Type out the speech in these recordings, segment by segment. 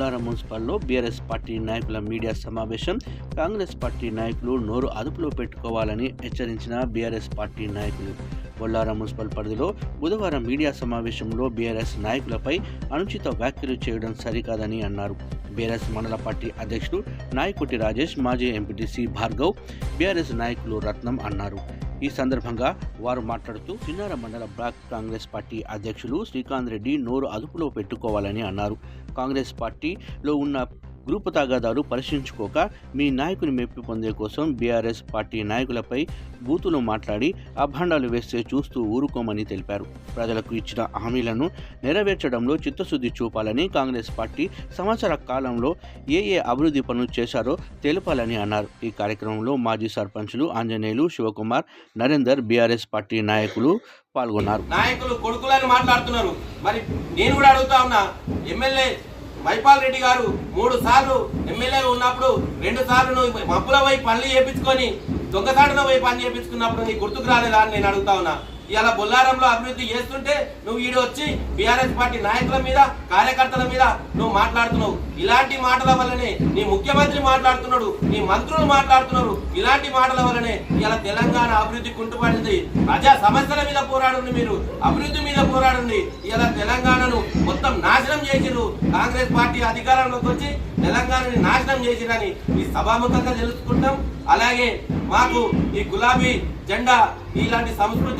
Bollaram మున్సిపల్లో BRS party నాయకుల media సమావేశం. Congress party నాయకులు నోరు అదుపులో పెట్టుకోవాలని హెచ్చరించిన బీఆర్ఎస్ పార్టీ నాయకులు. బొల్లారం మున్సిపల్ పరిధిలో బుధవారం మీడియా సమావేశంలో బీఆర్ఎస్ నాయకులపై అనుచిత వ్యాఖ్యలు చేయడం సరికాదని అన్నారు. బీఆర్ఎస్ మండల పార్టీ అధ్యక్షుడు నాయకుటి రాజేష్, మాజీ ఎంపీటీసీ భార్గవ్, బీఆర్ఎస్ నాయకులు రత్నం అన్నారు. ఈ సందర్భంగా వారు మాట్లాడుతూ చిన్నార మండల బ్లాక్ కాంగ్రెస్ పార్టీ అధ్యక్షులు శ్రీకాంత్ రెడ్డి నోరు అదుపులో పెట్టుకోవాలని అన్నారు. కాంగ్రెస్ పార్టీలో ఉన్న గ్రూపు తాగాదారు పరిశీలించుకోక మీ నాయకుని మెప్పి పొందే కోసం బీఆర్ఎస్ పార్టీ నాయకులపై బూతులు మాట్లాడి అభాండాలు వేస్తే చూస్తూ ఊరుకోమని తెలిపారు. ప్రజలకు ఇచ్చిన హామీలను నెరవేర్చడంలో చిత్తశుద్ధి చూపాలని, కాంగ్రెస్ పార్టీ సంవత్సర కాలంలో ఏ అభివృద్ధి పనులు చేశారో తెలపాలని అన్నారు. ఈ కార్యక్రమంలో మాజీ సర్పంచులు ఆంజనేయులు, శివకుమార్, నరేందర్, బీఆర్ఎస్ పార్టీ నాయకులు పాల్గొన్నారు. నాయకులు కొడుకులని మాట్లాడుతున్నారు. మరి నేను కూడా అడుగుతా ఉన్నా, ఎమ్మెల్యే మైపాల్ రెడ్డి గారు 3 సార్లు ఎమ్మెల్యే ఉన్నప్పుడు 2 సార్లు నువ్వు మబ్బుల పోయి పనులు చేయించుకొని దొంగతాడున పోయి పని చేయించుకున్నప్పుడు నీ గుర్తుకు రాలేదా అని నేను అడుగుతా ఉన్నా. ఇలా బొల్లారంలో అభివృద్ధి చేస్తుంటే నువ్వు ఈడు వచ్చి బీఆర్ఎస్ పార్టీ నాయకుల మీద, కార్యకర్తల మీద నువ్వు మాట్లాడుతున్నావు. ఇలాంటి మాటల వల్లనే నీ ముఖ్యమంత్రి మాట్లాడుతున్నాడు, నీ మంత్రులు మాట్లాడుతున్నారు. ఇలాంటి మాటల వల్లనే ఇలా తెలంగాణ అభివృద్ధి కుంటుపడింది. ప్రజా సమస్యల మీద పోరాడండి, మీరు అభివృద్ధి మీద పోరాడండి. ఇలా తెలంగాణను మొత్తం నాశనం చేసిరు. కాంగ్రెస్ పార్టీ అధికారంలోకి వచ్చి తెలంగాణని నాశనం చేసిరని ఈ సభాముఖంగా తెలుసుకుంటాం. అలాగే మాకు ఈ గులాబీ జెండా ఇలాంటి సంస్కృతి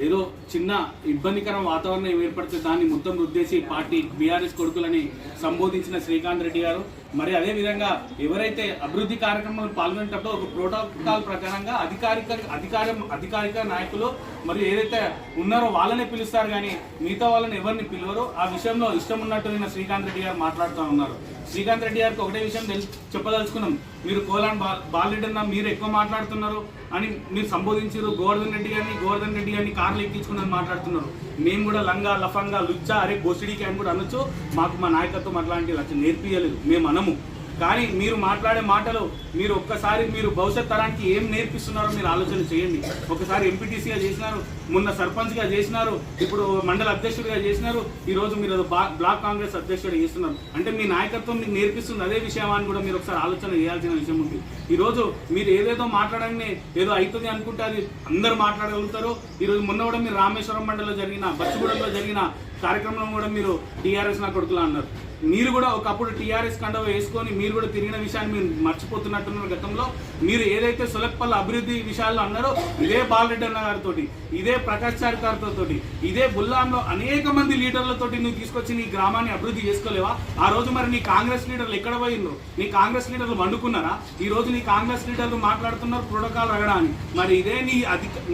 ఏదో చిన్న ఇబ్బందికర వాతావరణం ఏర్పడితే దాన్ని మొత్తం రుద్దేసి పార్టీ బీఆర్ఎస్ కొడుకులని సంబోధించిన శ్రీకాంత్ రెడ్డి గారు, మరి అదేవిధంగా ఎవరైతే అభివృద్ధి కార్యక్రమాలు పాల్గొనేటప్పుడు ఒక ప్రోటోకాల్ ప్రకారంగా అధికారిక నాయకులు మరి ఏదైతే ఉన్నారో వాళ్ళనే పిలుస్తారు, కానీ మిగతా వాళ్ళని ఎవరిని పిలవరు. ఆ విషయంలో ఇష్టం ఉన్నట్టు శ్రీకాంత్ రెడ్డి గారు మాట్లాడుతూ ఉన్నారు. శ్రీకాంత్ రెడ్డి గారికి ఒకటే విషయం చెప్పదలుచుకున్నాం, మీరు కోలాన్ బాలరెడ్డి అన్న మీరు ఎక్కువ మాట్లాడుతున్నారు అని మీరు సంబోధించారు. గోవర్ధన్ రెడ్డి గారిని కార్లు ఎక్కించుకుని మాట్లాడుతున్నారు. మేము కూడా లంగా, లఫంగా, లుచ్చా, అరే బోసిడీకి అని కూడా అనొచ్చు. మాకు మా నాయకత్వం అట్లాంటివి నేర్పియలేదు, మేము అనము. కానీ మీరు మాట్లాడే మాటలు మీరు ఒక్కసారి మీరు భవిష్యత్ తరానికి ఏం నేర్పిస్తున్నారో మీరు ఆలోచన చేయండి. ఒకసారి ఎంపీటీసీగా చేసినారు, మొన్న సర్పంచ్గా చేసినారు, ఇప్పుడు మండల అధ్యక్షుడిగా చేసినారు, ఈరోజు మీరు బ్లాక్ కాంగ్రెస్ అధ్యక్షుడిగా చేస్తున్నారు. అంటే మీ నాయకత్వం మీకు నేర్పిస్తుంది అదే విషయాన్ని కూడా మీరు ఒకసారి ఆలోచన చేయాల్సిన విషయం ఉంది. ఈరోజు మీరు ఏదేదో మాట్లాడని ఏదో అవుతుంది అనుకుంటే అది అందరూ మాట్లాడగలుగుతారు. ఈరోజు మొన్న కూడా మీరు రామేశ్వరం మండలంలో జరిగిన, బస్సుగూడెంలో జరిగిన కార్యక్రమం కూడా మీరు టీఆర్ఎస్ నా కొడుకులు అన్నారు. మీరు కూడా ఒకప్పుడు టీఆర్ఎస్ కండవ వేసుకొని మీరు కూడా తిరిగిన విషయాన్ని మీరు మర్చిపోతున్నట్టున్నారు. గతంలో మీరు ఏదైతే సులభపల్ల అభివృద్ధి విషయాల్లో అన్నారో ఇదే బాలరెడ్డి అన్న గారితో, ఇదే ప్రకాష్ చారి గారితో, ఇదే బుల్లాంలో అనేక మంది లీడర్లతోటి నువ్వు తీసుకొచ్చి నీ గ్రామాన్ని అభివృద్ధి చేసుకోలేవా? ఆ రోజు మరి నీ కాంగ్రెస్ లీడర్లు ఎక్కడ పోయిందో? నీ కాంగ్రెస్ లీడర్లు వండుకున్నారా? ఈ రోజు నీ కాంగ్రెస్ లీడర్లు మాట్లాడుతున్నారు ప్రోటోకాల్ రగడా అని. మరి ఇదే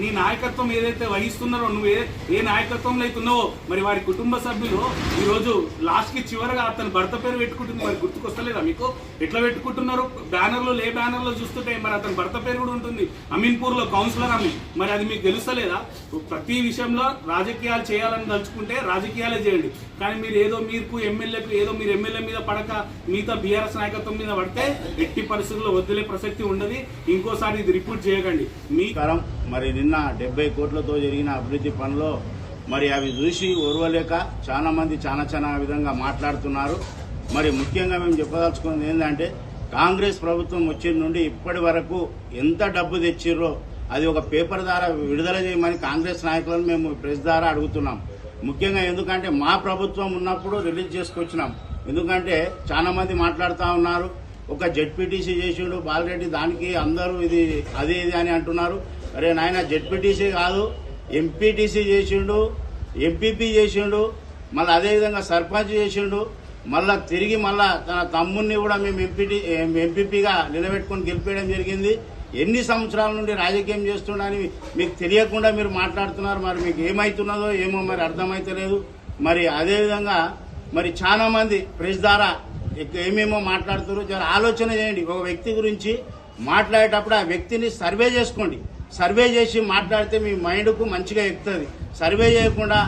నీ నాయకత్వం ఏదైతే వహిస్తున్నారో, నువ్వు ఏ నాయకత్వంలో అవుతున్నావో, మరి వారి కుటుంబ సభ్యులు ఈరోజు లాస్ట్కి చివరగా అతను భర్త పేరు పెట్టుకుంటుంది. మరి గుర్తుకొస్తలేదా మీకు? ఎట్లా పెట్టుకుంటున్నారు? బ్యానర్లో బ్యానర్లో చూస్తుంటే మరి అతని భర్త పేరు కూడా ఉంటుంది, అమీన్పూర్లో కౌన్సిలర్ అని. మరి అది మీకు తెలుస్తలేదా? ప్రతి విషయంలో రాజకీయాలు చేయాలని తలుచుకుంటే రాజకీయాలే చేయండి. కానీ మీరు మీరు ఎమ్మెల్యే మీద పడక మిగతా బీఆర్ఎస్ నాయకత్వం మీద పడితే ఎట్టి పరిస్థితుల్లో వదిలే ప్రసక్తి ఉండదు. ఇంకోసారి ఇది రిపీట్ చేయకండి. మరి నిన్న 70 కోట్లతో జరిగిన అభివృద్ధి పనిలో మరి అవి చూసి ఓర్వలేక చాలా మంది చాలా విధంగా మాట్లాడుతున్నారు. మరి ముఖ్యంగా మేము చెప్పదలుచుకున్నది ఏంటంటే, కాంగ్రెస్ ప్రభుత్వం వచ్చిన నుండి ఇప్పటి వరకు ఎంత డబ్బు తెచ్చిర్రో అది ఒక పేపర్ ద్వారా విడుదల చేయమని కాంగ్రెస్ నాయకులను మేము ప్రెస్ ద్వారా అడుగుతున్నాం. ముఖ్యంగా ఎందుకంటే మా ప్రభుత్వం ఉన్నప్పుడు రిలీజ్ చేసుకొచ్చినాం. ఎందుకంటే చాలా మంది మాట్లాడుతూ ఉన్నారు, ఒక జెడ్పీటీసీ చేసిండు బాలరెడ్డి, దానికి అందరూ ఇది అని అంటున్నారు. అరే నాయన, జెడ్పీటీసీ కాదు, ఎంపీటీసీ చేసిండు, ఎంపీపీ చేసిండు, మళ్ళీ అదేవిధంగా సర్పంచ్ చేసిండు. మళ్ళా తిరిగి తన తమ్ముడిని కూడా మేము ఎంపీపీగా నిలబెట్టుకుని గెలిపేయడం జరిగింది. ఎన్ని సంవత్సరాల నుండి రాజకీయం చేస్తున్నాడని మీకు తెలియకుండా మీరు మాట్లాడుతున్నారు. మరి మీకు ఏమవుతున్నదో ఏమో మరి అర్థమైతలేదు. మరి అదేవిధంగా మరి చాలా మంది ప్రెస్ ద్వారా ఏమేమో మాట్లాడుతున్నారు. చాలా ఆలోచన చేయండి. ఒక వ్యక్తి గురించి మాట్లాడేటప్పుడు ఆ వ్యక్తిని సర్వే చేసుకోండి. సర్వే చేసి మాట్లాడితే మీ మైండ్కు మంచిగా ఎక్కుతుంది. సర్వే చేయకుండా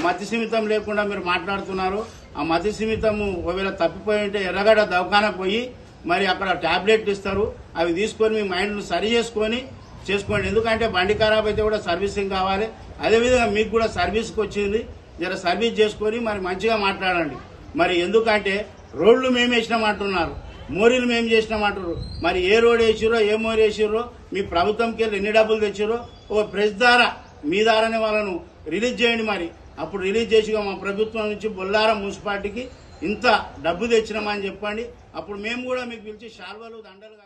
మతి సీమితం లేకుండా మీరు మాట్లాడుతున్నారు. ఆ మతి సీమితము ఒకవేళ తప్పిపోయి ఉంటే ఎర్రగడ్డ దవాఖానకు పోయి మరి అక్కడ టాబ్లెట్లు ఇస్తారు, అవి తీసుకొని మీ మైండ్ను సరి చేసుకోండి. ఎందుకంటే బండి ఖరాబ్ అయితే కూడా సర్వీసింగ్ కావాలి. అదేవిధంగా మీకు కూడా సర్వీస్కి వచ్చింది, జర సర్వీస్ చేసుకొని మరి మంచిగా మాట్లాడండి. మరి ఎందుకంటే రోడ్లు మేము వేసినామంటున్నారు, మోరీలు మేము చేసినామంటారు. మరి ఏ రోడ్ వేసిరో ఏ మోరీ వేసిరో మీ ప్రభుత్వంకి వెళ్ళి ఎన్ని డబ్బులు తెచ్చిరో ఒక ప్రెస్ ద్వారా మీ ద్వారానే వాళ్ళను రిలీజ్ చేయండి. మరి అప్పుడు రిలీజ్ చేసి మా ప్రభుత్వం నుంచి బొల్లారం మున్సిపాలిటీకి ఇంత డబ్బు తెచ్చినామని చెప్పండి. అప్పుడు మేము కూడా మీకు పిలిచి శాల్వాలు దండలు